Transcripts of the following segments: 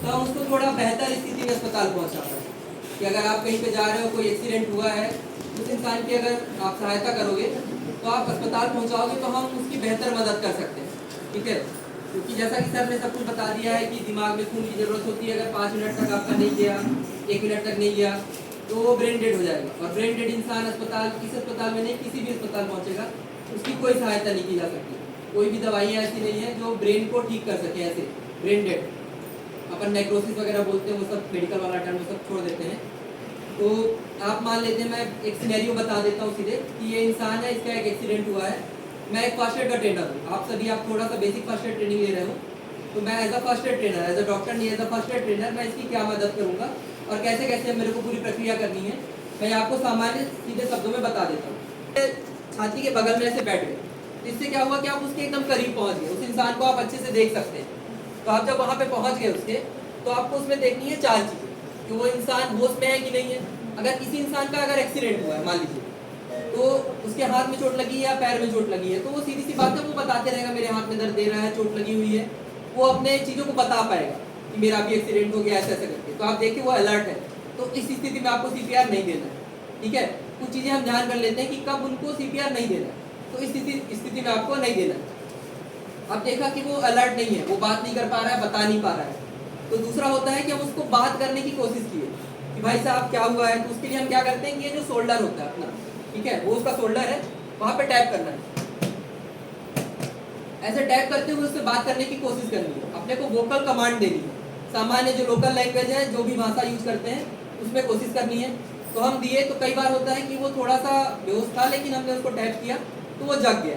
तो हम उसको थोड़ा बेहतर स्थिति में अस्पताल पहुंचा पाए। कि अगर आप कहीं पे जा रहे हो, कोई एक्सीडेंट हुआ है, उस इंसान की अगर आप सहायता करोगे तो आप अस्पताल पहुंचाओगे तो हम उसकी बेहतर मदद कर सकते हैं। ठीक है, क्योंकि जैसा कि सर ने सब कुछ बता दिया है कि दिमाग में खून की ज़रूरत होती है। अगर 5 मिनट तक आपका नहीं गया, 1 मिनट तक नहीं गया, तो वो ब्रेन डेड हो जाएगा। और ब्रेन डेड इंसान अस्पताल, इस अस्पताल में नहीं किसी भी अस्पताल पहुंचेगा, उसकी कोई सहायता नहीं की जा सकती। कोई भी दवाइयाँ ऐसी नहीं है जो ब्रेन को ठीक कर सके। ऐसे ब्रेन डेड, अपन नेक्रोसिस वगैरह बोलते हैं, वो सब मेडिकल वाला टर्म वो सब छोड़ देते हैं। तो आप मान लेते हैं, मैं एक सिनेरियो बता देता हूँ सीधे कि ये इंसान है, इसका एक एक्सीडेंट हुआ है। मैं एक फर्स्ट एड का ट्रेनर हूँ, आप सभी आप थोड़ा सा बेसिक फर्स्ट एड ट्रेनिंग ले रहे हो, तो मैं as a first aid trainer, as a doctor नहीं, as a first aid trainer मैं इसकी क्या मदद करूँगा और कैसे कैसे मेरे को पूरी प्रक्रिया करनी है, मैं आपको सामान्य सीधे शब्दों में बता देता हूँ। छाती के बगल में ऐसे बैठ गए, तो इससे क्या हुआ कि आप उसके एकदम करीब पहुँच गए, उस इंसान को आप अच्छे से देख सकते हैं। तो आप जब वहाँ पे पहुँच गए उसके, तो आपको उसमें देखनी है 4 चीज़ें कि वो इंसान होश में है कि नहीं है। अगर किसी इंसान का अगर एक्सीडेंट हुआ है मान लीजिए, तो उसके हाथ में चोट लगी है या पैर में चोट लगी है, तो वो सीधी सी बात है, वो बताते रहेगा मेरे हाथ में दर्द दे रहा है, चोट लगी हुई है। वो अपने चीज़ों को बता पाएगा कि मेरा भी एक्सीडेंट हो गया ऐसे ऐसे करके। तो आप देखिए वो अलर्ट है। तो इस स्थिति में आपको CPR नहीं देना है। ठीक है, कुछ चीज़ें हम ध्यान कर लेते हैं कि कब उनको CPR नहीं देना है। तो इस स्थिति में आपको नहीं देना है। अब देखा कि वो अलर्ट नहीं है, वो बात नहीं कर पा रहा है, बता नहीं पा रहा है, तो दूसरा होता है कि हम उसको बात करने की कोशिश किए कि भाई साहब क्या हुआ है। तो उसके लिए हम क्या करते हैं कि ये जो शोल्डर होता है अपना, ठीक है, वो उसका शोल्डर है, वहां पे टैप करना है। ऐसे टैप करते हुए उससे बात करने की कोशिश करनी है, अपने को वोकल कमांड देनी है। सामान्य जो लोकल लैंग्वेज है, जो भी भाषा यूज करते हैं, उसमें कोशिश करनी है। तो हम दिए, तो कई बार होता है कि वो थोड़ा सा बेहोश था, लेकिन हमने उसको टैप किया तो वो जग गया।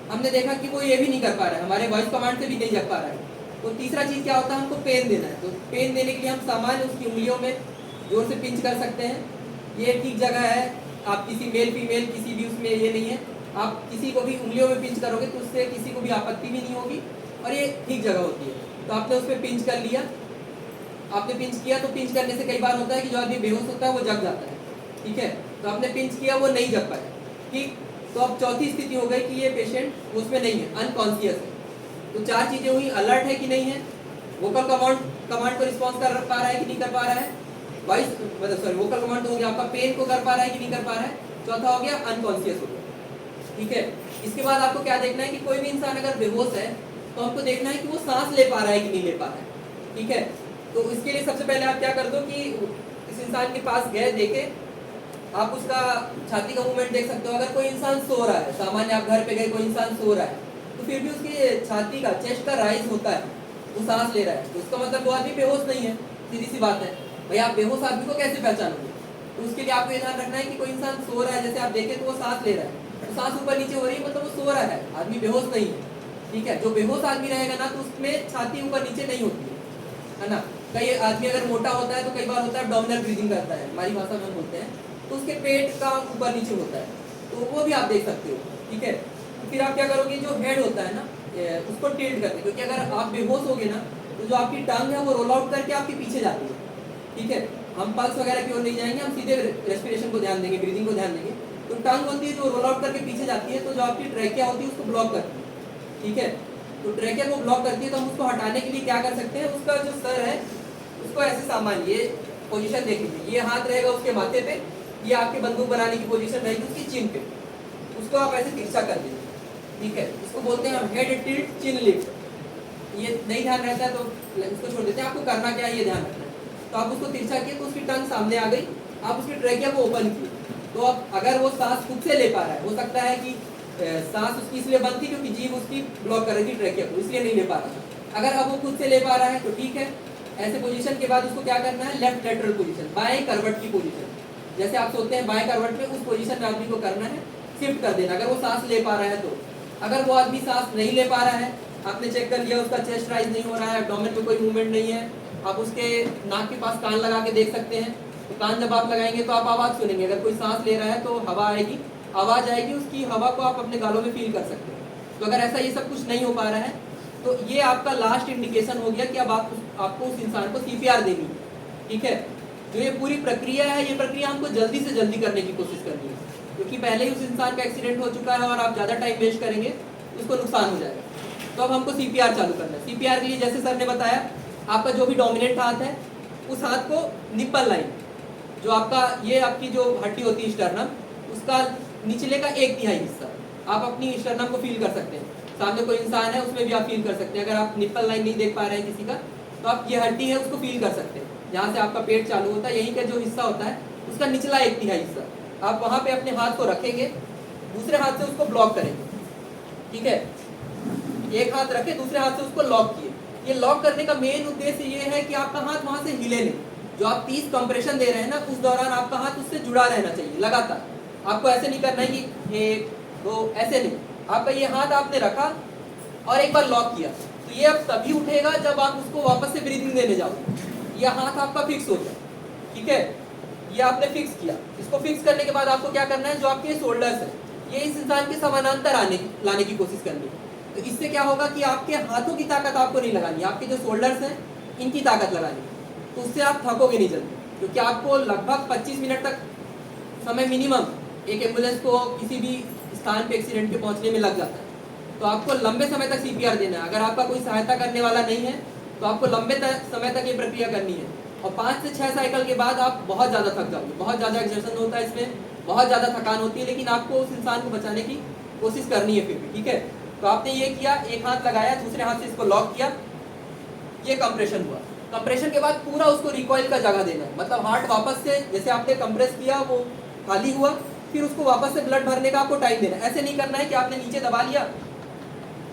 हमने देखा कि वो ये भी नहीं कर पा रहा है, हमारे वॉइस कमांड से भी नहीं जग पा रहा है। तो तीसरा चीज़ क्या होता है, हमको पेन देना है। तो पेन देने के लिए हम सामान्य उसकी उंगलियों में जोर से पिंच कर सकते हैं। ये ठीक जगह है, आप किसी मेल फीमेल किसी भी उसमें ये नहीं है, आप किसी को भी उंगलियों में पिंच करोगे तो उससे किसी को भी आपत्ति भी नहीं होगी और ये ठीक जगह होती है। तो आपने उस पर पिंच कर लिया, आपने पिंच किया। तो पिंच करने से कई बार होता है कि जो आदमी बेहोश होता है वो जग जाता है। ठीक है, तो आपने पिंच किया, वो नहीं जग पाया। ठीक, तो अब चौथी स्थिति हो गई कि ये पेशेंट उसमें नहीं है, अनकॉन्शियस है। तो 4 चीज़ें हुई, अलर्ट है कि नहीं है, वोकल कमांड को रिस्पॉन्स कर पा रहा है कि नहीं कर पा रहा है, वॉइस मतलब सॉरी वोकल कमांड हो गया आपका, पेन को कर पा रहा है कि नहीं कर पा रहा है, चौथा हो गया अनकॉन्शियस हो गया। ठीक है, इसके बाद आपको क्या देखना है कि कोई भी इंसान अगर बेहोश है तो हमको देखना है कि वो सांस ले पा रहा है कि नहीं ले पा रहा है। ठीक है, तो इसके लिए सबसे पहले आप क्या कर दो कि इस इंसान के पास गए, देखे, आप उसका छाती का मूवमेंट देख सकते हो। अगर कोई इंसान सो रहा है, सामान्य आप घर पे गए, कोई इंसान सो रहा है, तो फिर भी उसकी छाती का, चेस्ट का राइज होता है, वो सांस ले रहा है, तो उसका मतलब वो आदमी बेहोश नहीं है। सीधी सी बात है भाई, आप बेहोश आदमी को कैसे पहचानोगे। तो उसके लिए आपको ये ध्यान रखना है कि कोई इंसान सो रहा है, जैसे आप देखें तो वो सांस ले रहा है, तो सांस ऊपर नीचे हो रही है, मतलब वो सो रहा है, आदमी बेहोश नहीं है। ठीक है, जो बेहोश आदमी रहेगा ना, तो उसमें छाती ऊपर नीचे नहीं होती है ना। कई आदमी अगर मोटा होता है तो कई बार होता है एब्डोमिनल ब्रीदिंग करता है, हमारी भाषा में बोलते हैं, तो उसके पेट का ऊपर नीचे होता है, तो वो भी आप देख सकते हो। ठीक है, तो फिर आप क्या करोगे, जो हेड होता है ना, उसको टिल्ट करते, क्योंकि अगर आप बेहोश होगे ना तो जो आपकी टंग है वो रोल आउट करके आपके पीछे जाती है। ठीक है, हम पल्स वगैरह की ओर नहीं जाएंगे, हम सीधे रेस्पिरेशन को ध्यान देंगे, ब्रीदिंग को ध्यान देंगे। तो टंग होती है जो रोल आउट करके पीछे जाती है, तो जो आपकी ट्रैकिया होती है उसको ब्लॉक करती है। ठीक है, तो ट्रैकिया को ब्लॉक करती है, तो हम उसको हटाने के लिए क्या कर सकते हैं, उसका जो सर है उसको ऐसे सामान्य, ये पोजीशन देख लीजिए, ये हाथ रहेगा उसके माथे पे, ये आपके बंदूक बनाने की पोजीशन रहेगी उसकी चिन पे, उसको आप ऐसे तिरछा कर दीजिए। ठीक है, इसको बोलते हैं हम हेड टिल्ट चिन लिफ्ट। ये नहीं ध्यान रहता है तो इसको छोड़ देते हैं, आपको करना क्या है ये ध्यान रखना है। तो आप उसको तिरछा किए तो उसकी टंग सामने आ गई, आप उसकी ट्रैकिया को ओपन किए, तो अब अगर वो सांस खुद से ले पा रहा है, हो सकता है कि सांस उसकी इसलिए बंद थी क्योंकि जीभ उसकी ब्लॉक कर रही थी ट्रैकिया को, इसलिए नहीं ले पा रहा था। अगर अब वो खुद से ले पा रहा है तो ठीक है। ऐसे पोजीशन के बाद उसको क्या करना है, लेफ्ट लेटरल पोजीशन, बाएं करवट की पोजीशन, जैसे आप सोते हैं बाएं करवट में, उस पोजीशन में आदमी को करना है, शिफ्ट कर देना, अगर वो सांस ले पा रहा है तो। अगर वो आदमी सांस नहीं ले पा रहा है, आपने चेक कर लिया उसका चेस्ट राइज नहीं हो रहा है, एब्डोमेन में कोई मूवमेंट नहीं है, आप उसके नाक के पास कान लगा के देख सकते हैं। तो कान जब आप लगाएंगे तो आप आवाज़ सुनेंगे, अगर कोई सांस ले रहा है तो हवा आएगी, आवाज़ आएगी, उसकी हवा को आप अपने गालों में फील कर सकते हैं। तो अगर ऐसा ये सब कुछ नहीं हो पा रहा है तो ये आपका लास्ट इंडिकेशन हो गया कि अब आपको उस इंसान को CPR देनी है। ठीक है, जो ये पूरी प्रक्रिया है, ये प्रक्रिया हमको जल्दी से जल्दी करने की कोशिश करनी है, क्योंकि पहले ही उस इंसान का एक्सीडेंट हो चुका है और आप ज़्यादा टाइम वेस्ट करेंगे उसको नुकसान हो जाएगा। तो अब हमको CPR चालू करना है। CPR के लिए जैसे सर ने बताया आपका जो भी डोमिनेंट हाथ है उस हाथ को निप्पल लाइन, जो आपका ये आपकी जो हड्डी होती है स्टर्नम, उसका निचले का 1/3 हिस्सा आप अपनी स्टर्नम को फील कर सकते हैं। सामने कोई इंसान है उसमें भी आप फील कर सकते हैं। अगर आप निप्पल लाइन नहीं देख पा रहे हैं किसी का, तो आप ये हड्डी है उसको फील कर सकते हैं, जहाँ से आपका पेट चालू होता है, यहीं का जो हिस्सा होता है उसका निचला 1/3 हिस्सा आप वहाँ पे अपने हाथ को रखेंगे, दूसरे हाथ से उसको ब्लॉक करेंगे। ठीक है, एक हाथ रखे, दूसरे हाथ से उसको लॉक किए। ये लॉक करने का मेन उद्देश्य ये है कि आपका हाथ वहां से हिले नहीं। जो आप 30 कंप्रेशन दे रहे हैं ना, उस दौरान आपका हाथ उससे जुड़ा रहना चाहिए लगातार। आपको ऐसे नहीं करना है कि 1 2 ऐसे नहीं। आपका ये हाथ आपने रखा और एक बार लॉक किया, तो ये अब तभी उठेगा जब आप उसको वापस से ब्रीदिंग देने जाओगे। ये हाथ आपका फिक्स हो जाए। ठीक है, ये आपने फिक्स किया। इसको फिक्स करने के बाद आपको क्या करना है, जो आपके शोल्डर्स है ये इस इंसान के समानांतर लाने की कोशिश करनी है। तो इससे क्या होगा कि आपके हाथों की ताकत आपको नहीं लगानी, आपके जो शोल्डर्स हैं इनकी ताकत लगानी। तो उससे आप थकोगे नहीं जल्दी, क्योंकि आपको लगभग 25 मिनट तक समय मिनिमम एक एम्बुलेंस को किसी भी स्थान पे एक्सीडेंट के पहुंचने में लग जाता है। तो आपको लंबे समय तक CPR देना है। अगर आपका कोई सहायता करने वाला नहीं है तो आपको लंबे समय तक ये प्रक्रिया करनी है। और 5 से 6 साइकिल के बाद आप बहुत ज़्यादा थक जाओगे। बहुत ज़्यादा एक्सर्शन होता है इसमें, बहुत ज़्यादा थकान होती है, लेकिन आपको उस इंसान को बचाने की कोशिश करनी है फिर भी। ठीक है, तो आपने ये किया, एक हाथ लगाया, दूसरे हाथ से इसको लॉक किया, ये कंप्रेशन हुआ। कंप्रेशन के बाद पूरा उसको रिकॉइल का जगह देना है, मतलब हार्ट वापस से जैसे आपने कंप्रेस किया वो खाली हुआ, फिर उसको वापस से ब्लड भरने का आपको टाइम देना है। ऐसे नहीं करना है कि आपने नीचे दबा लिया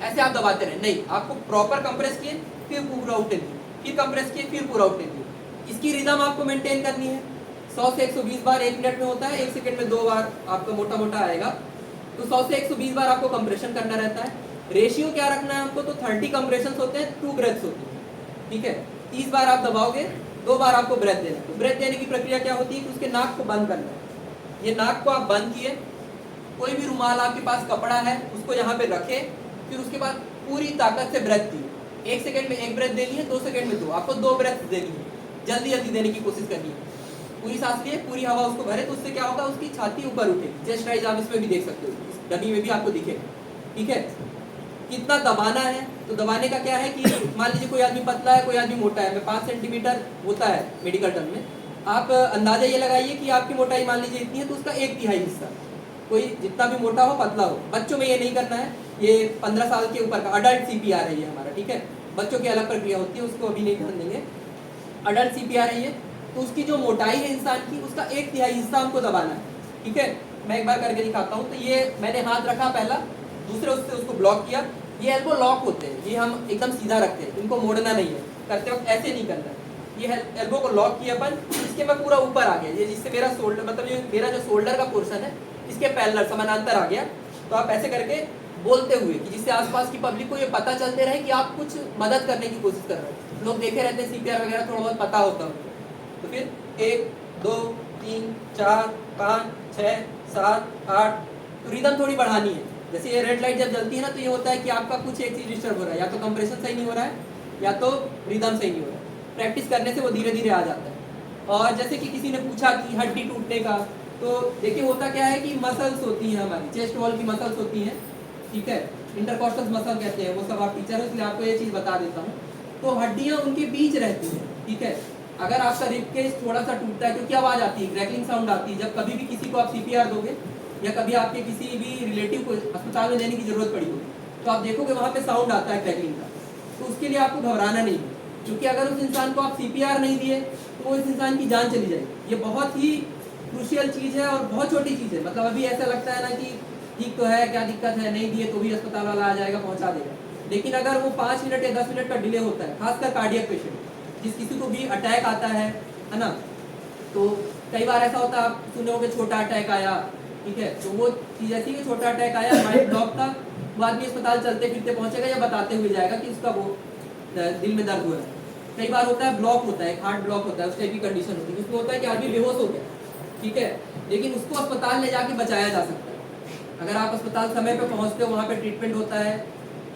ऐसे आप दबाते रहे, नहीं, आपको प्रॉपर कंप्रेस किए फिर पूरा उठने दिए, फिर कंप्रेस किए फिर पूरा उठने दिए। इसकी रिदम आपको मेंटेन करनी है। 100 से 120 बार 1 मिनट में होता है, 1 सेकंड में 2 बार आपका मोटा मोटा आएगा। तो 100 से 120 बार आपको कंप्रेशन करना रहता है। रेशियो क्या रखना है आपको, तो 30 कंप्रेशन होते हैं, 2 ब्रेथ्स होती है। ठीक है, 30 बार आप दबाओगे, 2 बार आपको ब्रेथ देना है। तो ब्रेथ देने की प्रक्रिया क्या होती है कि उसके नाक को बंद करना है। ये नाक को आप बंद किए, कोई भी रुमाल आपके पास कपड़ा है उसको यहाँ पे रखे, फिर उसके बाद पूरी ताकत से ब्रेथ दी। 1 सेकंड में 1 ब्रेथ देनी है, 2 सेकंड में 2, आपको 2 ब्रेथ देनी है। जल्दी जल्दी देने की कोशिश करनी है। पूरी सांस लिए, पूरी हवा उसको भरे, तो उससे क्या होगा, उसकी छाती ऊपर उठेगी। चेस्ट राइज आप इसमें भी देख सकते हो, इस डमी में भी आपको दिखेगा। ठीक है, कितना दबाना है, तो दबाने का क्या है कि मान लीजिए कोई आदमी पतला है, कोई आदमी मोटा है, 5 सेंटीमीटर होता है मेडिकल टर्म में। आप अंदाजा ये लगाइए कि आपकी मोटाई मान लीजिए इतनी है, तो उसका 1/3 हिस्सा, कोई जितना भी मोटा हो पतला हो। बच्चों में ये नहीं करना है, ये 15 साल के ऊपर का अडल्ट CPR है ये हमारा। ठीक है, बच्चों की अलग प्रक्रिया होती है, उसको अभी नहीं ध्यान देंगे। अडल्ट CPR है ये, तो उसकी जो मोटाई है इंसान की, उसका 1/3 हिस्सा हमको दबाना है। ठीक है, मैं एक बार करके दिखाता हूँ। तो ये मैंने हाथ रखा पहला, दूसरे उससे उसको ब्लॉक किया। ये एल्बो लॉक होते हैं, ये हम एकदम सीधा रखते हैं, इनको मोड़ना नहीं है, करते वक्त ऐसे नहीं करना है। ये एल्बो को लॉक किया अपन, इसके मैं पूरा ऊपर आ गया, ये जिससे मेरा शोल्डर, मतलब ये मेरा जो शोल्डर का पोर्शन है इसके पैरेलल समानांतर आ गया। तो आप ऐसे करके बोलते हुए कि जिससे आसपास की पब्लिक को ये पता चलते रहे कि आप कुछ मदद करने की कोशिश कर रहे हैं। लोग देखे रहते हैं CPR वगैरह, थोड़ा बहुत पता होता है। तो फिर 1 2 3 4 5 6 7 8, तो रिदम थोड़ी बढ़ानी है। जैसे ये रेड लाइट जब जलती है ना, तो ये होता है कि आपका कुछ एक चीज डिस्टर्ब हो रहा है, या तो कंप्रेशन सही नहीं हो रहा है, या तो रिदम सही नहीं हो रहा है। प्रैक्टिस करने से वो धीरे धीरे आ जाता है। और जैसे कि किसी ने पूछा कि हड्डी टूटने का, तो देखिए होता क्या है कि मसल्स होती हैं हमारी, चेस्ट वॉल की मसल्स होती हैं। ठीक है, इंटरकॉस्टल मसल कहते हैं, वो सब आप टीचर हो इसलिए आपको ये चीज़ बता देता हूँ। तो हड्डियाँ उनके बीच रहती हैं। ठीक है, अगर आपका रिब केज थोड़ा सा टूटता है, क्योंकि आवाज़ आती है, क्रैकलिंग साउंड आती है। जब कभी भी किसी को आप CPR दोगे, या कभी आपके किसी भी रिलेटिव को अस्पताल में देने की जरूरत पड़ी होगी, तो आप देखोगे वहाँ पे साउंड आता है क्रैकलिंग का। तो उसके लिए आपको घबराना नहीं है, क्योंकि अगर उस इंसान को आप CPR नहीं दिए तो वो इस इंसान की जान चली जाएगी। ये बहुत ही क्रूशियल चीज़ है और बहुत छोटी चीज़ है। मतलब अभी ऐसा लगता है ना कि ठीक तो है, क्या दिक्कत है, नहीं दिए तो भी अस्पताल वाला आ जाएगा, पहुँचा देगा। लेकिन अगर वो 5 मिनट या 10 मिनट का डिले होता है, खासकर कार्डियक पेशेंट, जिस किसी को भी अटैक आता है ना, तो कई बार ऐसा होता है, आप सुने होंगे छोटा अटैक आया। ठीक है, तो वो चीज़ ऐसी है, छोटा अटैक आया, माइंड ब्लॉक था, वो आदमी अस्पताल चलते फिरते पहुंचेगा या बताते हुए जाएगा कि उसका वो दिल में दर्द हुआ है। कई बार होता है ब्लॉक होता है, हार्ट ब्लॉक होता है, उस टाइप की कंडीशन होती है, उसमें होता है कि आदमी बेहोश हो गया। ठीक है, लेकिन उसको अस्पताल ले जाके बचाया जा सकता है। अगर आप अस्पताल समय पे पहुंचते हो, वहाँ पे ट्रीटमेंट होता है,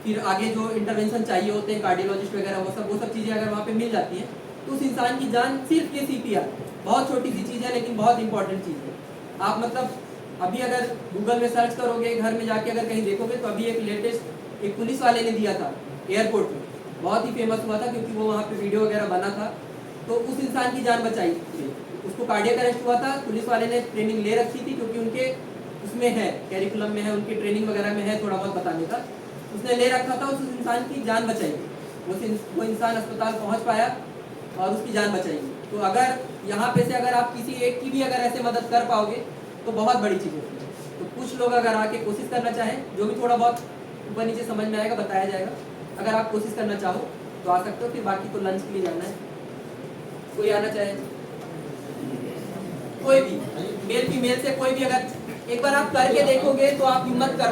फिर आगे जो इंटरवेंशन चाहिए होते हैं, कार्डियोलॉजिस्ट वगैरह, वो सब चीज़ें अगर वहाँ पे मिल जाती हैं, तो उस इंसान की जान, सिर्फ ये CPR बहुत छोटी सी चीज़ है, लेकिन बहुत इंपॉर्टेंट चीज़ है। आप मतलब अभी अगर गूगल में सर्च करोगे, घर में जाके अगर कहीं देखोगे, तो अभी एक लेटेस्ट एक पुलिस वाले ने दिया था एयरपोर्ट में, बहुत ही फेमस हुआ था क्योंकि वो वहाँ पे वीडियो वगैरह बना था। तो उस इंसान की जान बचाई थी। उसको कार्डियक अरेस्ट हुआ था, पुलिस वाले ने ट्रेनिंग ले रखी थी क्योंकि उनके उसमें है, कैरिकुलम में है, उनकी ट्रेनिंग वगैरह में है थोड़ा बहुत बताने का। उसने ले रखा था, उस इंसान की जान बचाई थी। वो इंसान अस्पताल पहुँच पाया और उसकी जान बचाई। तो अगर यहाँ पे से अगर आप किसी एक की भी अगर ऐसे मदद कर पाओगे तो बहुत बड़ी चीज़ होती है। तो कुछ लोग अगर आके कोशिश करना चाहें, जो भी थोड़ा बहुत ऊपर नीचे समझ में आएगा बताया जाएगा, अगर आप कोशिश करना चाहो तो आ सकते हो। फिर बाकी तो लंच के लिए जाना है। कोई आना चाहे, कोई भी मेल फीमेल से कोई भी, अगर एक बार आप करके देखोगे तो आप हिम्मत कर